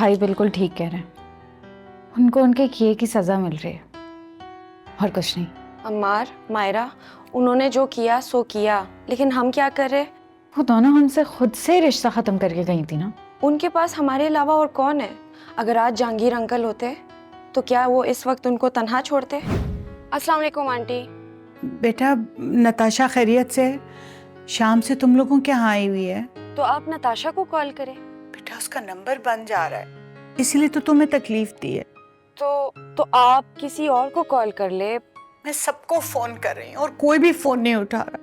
भाई बिल्कुल ठीक कह रहे हैं। उनको उनके किए की सजा मिल रही है और कुछ नहीं। अम्मार, मायरा, उन्होंने जो किया सो किया, लेकिन हम क्या कर रहे? वो दोनों हमसे खुद से रिश्ता खत्म करके गई थी ना। उनके पास हमारे अलावा और कौन है? अगर आज जहांगीर अंकल होते तो क्या वो इस वक्त उनको तन्हा छोड़ते? अस्सलाम वालेकुम आंटी। बेटा, नताशा खैरियत से? शाम से तुम लोगों के यहाँ आई हुई है। तो आप नताशा को कॉल करें। बेटा, उसका नंबर बंद जा रहा है, इसीलिए तो तुम्हें तकलीफ दी है। तो आप किसी और को कॉल कर ले। मैं सबको फोन कर रही हूँ और कोई भी फोन नहीं उठा रहा।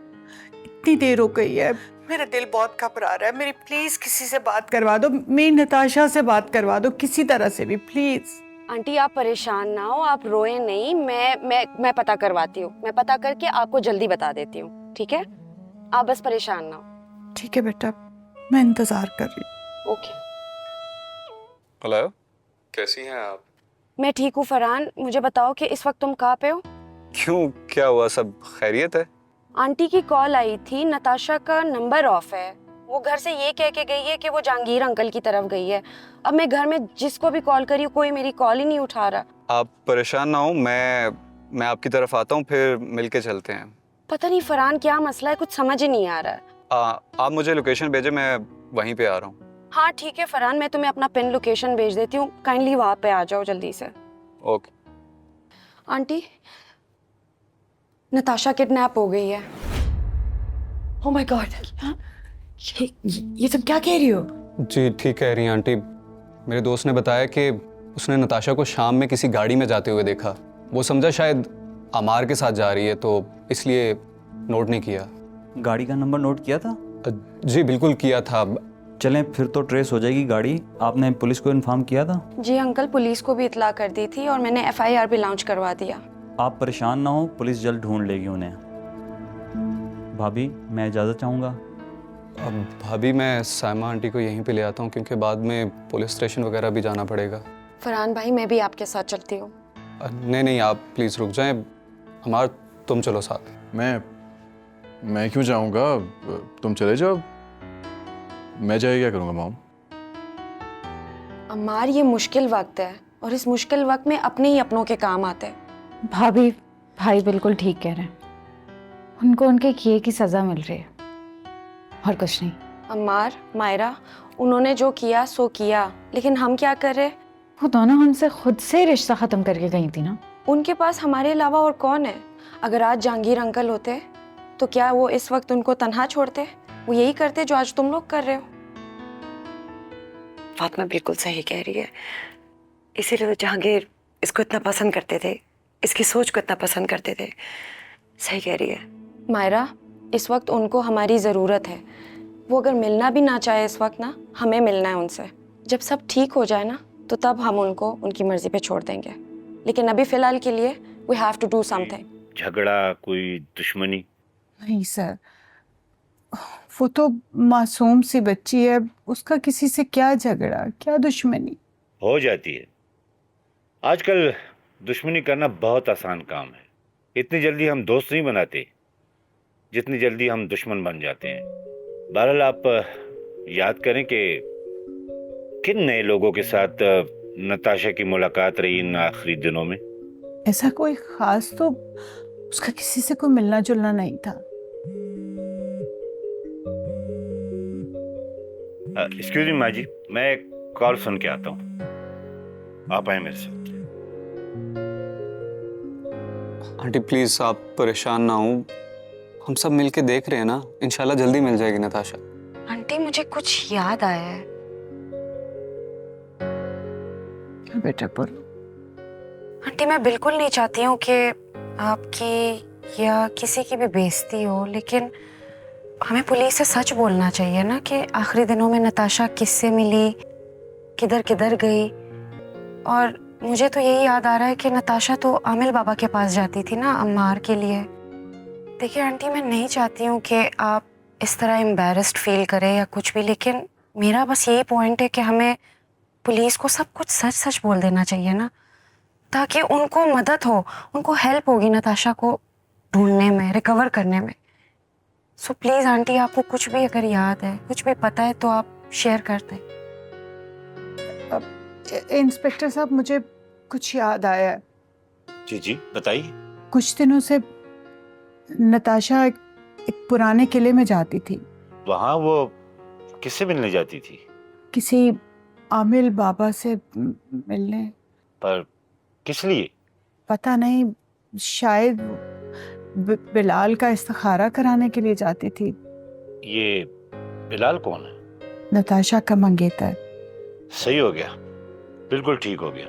इतनी देर हो गई है, मेरा दिल बहुत घबरा रहा है। मेरी प्लीज किसी से बात करवा दो, मेरी नताशा से बात करवा दो, किसी तरह से भी प्लीज। आंटी आप परेशान ना हो, आप रोए नहीं। मैं पता करवाती हूँ। मैं पता करके आपको जल्दी बता देती हूँ, ठीक है? आप बस परेशान ना हो। ठीक है बेटा, मैं इंतजार कर रही हूँ। ओके। हेलो, कैसी हैं आप? मैं ठीक हूँ फरहान, मुझे बताओ कि इस वक्त तुम कहाँ पे हो? क्यों, क्या हुआ? सब खैरियत है? आंटी की कॉल आई थी, नताशा का नंबर ऑफ है। वो घर से ये कह के गई है कि वो जहांगीर अंकल की तरफ गई है। अब मैं घर में जिसको भी कॉल करी कोई मेरी कॉल ही नहीं उठा रहा। आप परेशान ना हो, मैं आपकी तरफ आता हूँ, फिर मिलके चलते हैं। पता नहीं फरहान क्या मसला है, कुछ समझ ही नहीं आ रहा है। आप मुझे लोकेशन भेजें, मैं वहीं पे आ रहा हूँ। हाँ ठीक है फरहान, मैं तुम्हें अपना पिन लोकेशन भेज देती हूँ, काइंडली वहाँ पे आ जाओ जल्दी से। ओके। आंटी, नताशा किडनैप हो गई है। ओह माय गॉड, ये सब क्या कह रही हो? जी ठीक कह रही हैं आंटी। मेरे दोस्त ने बताया कि उसने नताशा को शाम में किसी गाड़ी में जाते हुए देखा। वो समझा शायद अमार के साथ जा रही है, तो इसलिए नोट नहीं किया। गाड़ी का नंबर नोट किया था? जी बिल्कुल किया था। चलें, फिर तो ट्रेस हो जाएगी गाड़ी। आपने पुलिस को इन्फॉर्म किया था? जी अंकल, पुलिस को भी इतला कर दी थी और मैंने FIR भी लॉन्च करवा दिया। आप परेशान ना हो, पुलिस जल्द ढूंढ लेगी उन्हें। भाभी, मैं इजाज़त चाहूँगा। अब भाभी, मैं सायमा आंटी को यहीं पे ले आता हूँ, क्योंकि बाद में पुलिस स्टेशन वगैरह भी जाना पड़ेगा। फरहान भाई, मैं भी आपके साथ चलती हूँ। नहीं, आप प्लीज़ रुक जाएं। हमार, तुम चलो साथ। मैं क्यों जाऊंगा? तुम चले जाओ, मैं जाके क्या करूंगा मॉम? अम्मार, ये मुश्किल वक्त है और इस मुश्किल वक्त में अपने ही अपनों के काम आते हैं। भाभी, भाई बिल्कुल ठीक कह रहे हैं। उनको उनके किए की सजा मिल रही है और कुछ नहीं। अम्मार, मायरा, उन्होंने जो किया सो किया, लेकिन हम क्या कर रहे? वो दोनों हमसे खुद से रिश्ता खत्म करके गई थी ना। उनके पास हमारे अलावा और कौन है? अगर आज जहांगीर अंकल होते तो क्या वो इस वक्त उनको तन्हा छोड़ते? वो यही करते जो आज तुम लोग कर रहे हो। फातिमा बिल्कुल सही कह रही है, इसीलिए तो जहांगीर इसको इतना पसंद करते थे, इसकी सोच को इतना पसंद करते थे। सही कह रही है मायरा, इस वक्त उनको हमारी ज़रूरत है। वो अगर मिलना भी ना चाहे इस वक्त ना, हमें मिलना है उनसे। जब सब ठीक हो जाए ना, तो तब हम उनको उनकी मर्जी पे छोड़ देंगे, लेकिन अभी फ़िलहाल के लिए we have to do something. झगड़ा, कोई दुश्मनी? नहीं सर, वो तो मासूम सी बच्ची है, उसका किसी से क्या झगड़ा, क्या दुश्मनी? हो जाती है। आजकल दुश्मनी करना बहुत आसान काम है। इतनी जल्दी हम दोस्त नहीं बनाते जितनी जल्दी हम दुश्मन बन जाते हैं। बहरहाल आप याद करें कि किन नए लोगों के साथ नताशा की मुलाकात रही इन आखिरी दिनों में? ऐसा कोई खास तो उसका किसी से कोई मिलना जुलना नहीं था। एक्सक्यूज मी माँ जी, मैं कॉल सुन के आता हूँ, आप आए मेरे साथ। आंटी प्लीज़, आप परेशान ना हो, हम सब मिलके देख रहे हैं ना, इंशाल्लाह जल्दी मिल जाएगी नताशा। आंटी, मुझे कुछ याद आया है। बेटा बोलो। आंटी, मैं बिल्कुल नहीं चाहती हूँ कि आपकी या किसी की भी बेइज्जती हो, लेकिन हमें पुलिस से सच बोलना चाहिए ना कि आखिरी दिनों में नताशा किससे मिली, किधर किधर गई। और मुझे तो यही याद आ रहा है कि नताशा तो आमिल बाबा के पास जाती थी ना अम्मार के लिए। देखिए आंटी, मैं नहीं चाहती हूँ कि आप इस तरह एम्बैरेस्ड फील करें या कुछ भी, लेकिन मेरा बस यही पॉइंट है कि हमें पुलिस को सब कुछ सच सच बोल देना चाहिए ना, ताकि उनको मदद हो, उनको हेल्प होगी नताशा को ढूंढने में, रिकवर करने में। सो प्लीज आंटी, आपको कुछ भी अगर याद है, कुछ भी पता है तो आप शेयर कर दें। इंस्पेक्टर साहब, मुझे कुछ याद आया है। जी जी बताइए। कुछ दिनों से नताशा एक पुराने किले में जाती थी, वहाँ वो किससे मिलने जाती थी? किसी आमिल बाबा से मिलने। पर किस लिए? पता नहीं, शायद बिलाल का इस्तिखारा कराने के लिए जाती थी। ये बिलाल कौन है? नताशा का मंगेतर। सही हो गया, बिल्कुल ठीक हो गया।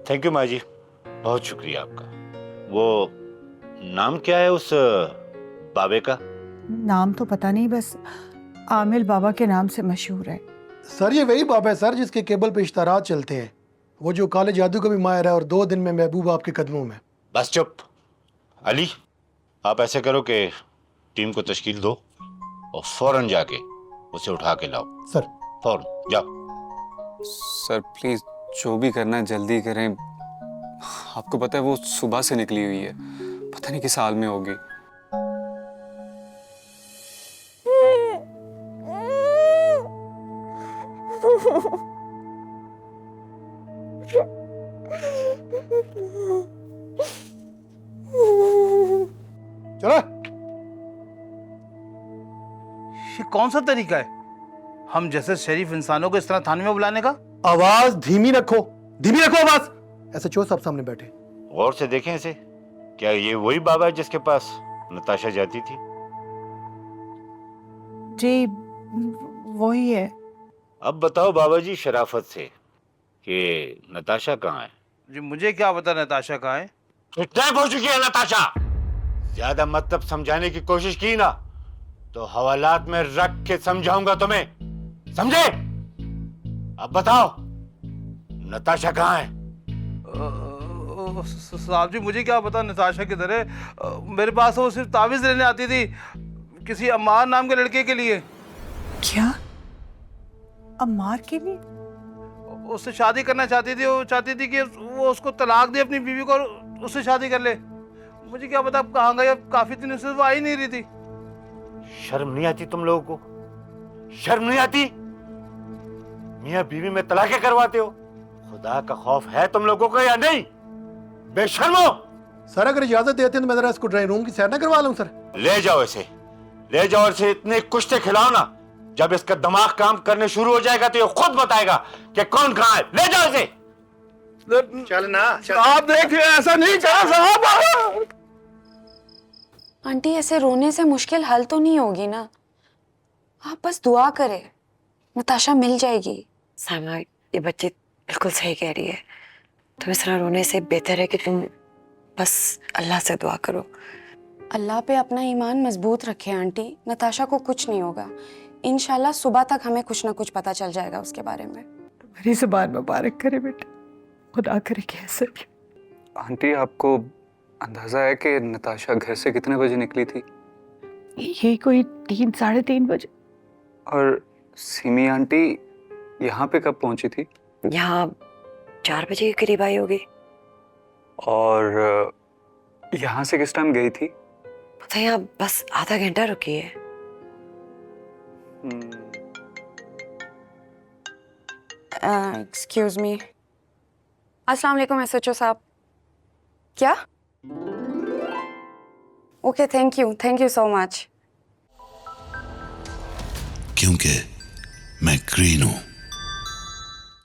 थैंक यू माँ जी, बहुत शुक्रिया आपका। वो नाम क्या है उस बाबे का? नाम तो पता नहीं, बस आमिल बाबा के नाम से मशहूर है। सर ये वही बाबा है सर जिसके केबल पे इश्तारात चलते हैं, वो जो काले जादू का भी माहिर है और 2 दिन में महबूब आपके कदमों में। बस चुप। अली, आप ऐसे करो कि टीम को तश्कील दो और फौरन जाके उसे उठा के लाओ। सर। फौरन जाओ। सर प्लीज़ जो भी करना है जल्दी करें। आपको पता है वो सुबह से निकली हुई है, पता नहीं किस हाल में होगी। चलो। ये कौन सा तरीका है हम जैसे शरीफ इंसानों को इस तरह थाने में बुलाने का? आवाज धीमी रखो, धीमी रखो आवाज। SHO साहब सामने बैठे। गौर से देखें इसे। क्या ये वही बाबा है जिसके पास नताशा जाती थी? जी वही है। अब बताओ बाबा जी शराफत से कि नताशा कहाँ है? जी मुझे क्या पता नताशा कहाँ है। किडनैप हो चुकी है नताशा। ज्यादा मतलब समझाने की कोशिश की ना तो हवालात में रख के समझाऊंगा तुम्हें, समझे? अब बताओ नताशा कहाँ है? साहब जी मुझे क्या पता नताशा किधर है। मेरे पास वो सिर्फ तावीज लेने आती थी किसी अम्मार नाम के लड़के के लिए। क्या? अम्मार के लिए? उससे शादी करना चाहती थी, वो चाहती थी कि वो उसको तलाक दे अपनी बीवी को और उससे शादी कर ले। मुझे क्या पता अब कहाँ गई, अब काफी दिनों से वो आ ही नहीं रही थी। शर्म नहीं आती तुम लोगों को? शर्म नहीं आती? मियां बीवी में तलाकें करवाते हो। खुदा का खौफ है तुम लोगों को या नहीं? बेशर्मो। सर अगर इजाजत देते हैं तो मैं जरा इसको ड्राइंग रूम की सैर ना करवा लूं सर। ले जाओ इसे, ले जाओ इसे इतने कुश्ते खिलाओ ना, जब इसका दिमाग काम करने शुरू हो जाएगा तो ये खुद बताएगा कि कौन कहाँ है। ले जाओ इसे। चल ना चल। आप देखिए ऐसा नहीं करा साहब। आंटी ऐसे रोने से मुश्किल हल तो नहीं होगी ना? आप बस दुआ करें, नताशा मिल जाएगी। साइमा ये बच्ची बिल्कुल सही कह रही है। तुम इस तरह रोने से बेहतर है कि तुम बस अल्लाह से दुआ करो। अल्लाह पे अपना ईमान मजबूत रखें आंटी, नताशा को कुछ नहीं होगा। इंशाल्लाह सुबह तक हमें कुछ ना कुछ पता चल जाएगा उसके बारे में। मेरी जुबान मुबारक करे बेटा, खुदा करे कि ऐसा भी। आंटी आपको अंदाजा है कि नताशा घर से कितने बजे निकली थी? ये कोई 3 साढ़े 3 बजे। और सिमी आंटी यहाँ पे कब पहुंची थी? यहाँ 4 बजे के करीब आई होगी। और यहाँ से किस टाइम गई थी? पता है यहाँ बस आधा घंटा रुकी है। एक्सक्यूज मी, अस्सलाम वालेकुम SHO साहब। क्या? Okay thank you so much. क्योंकि मैं ग्रीन हूं।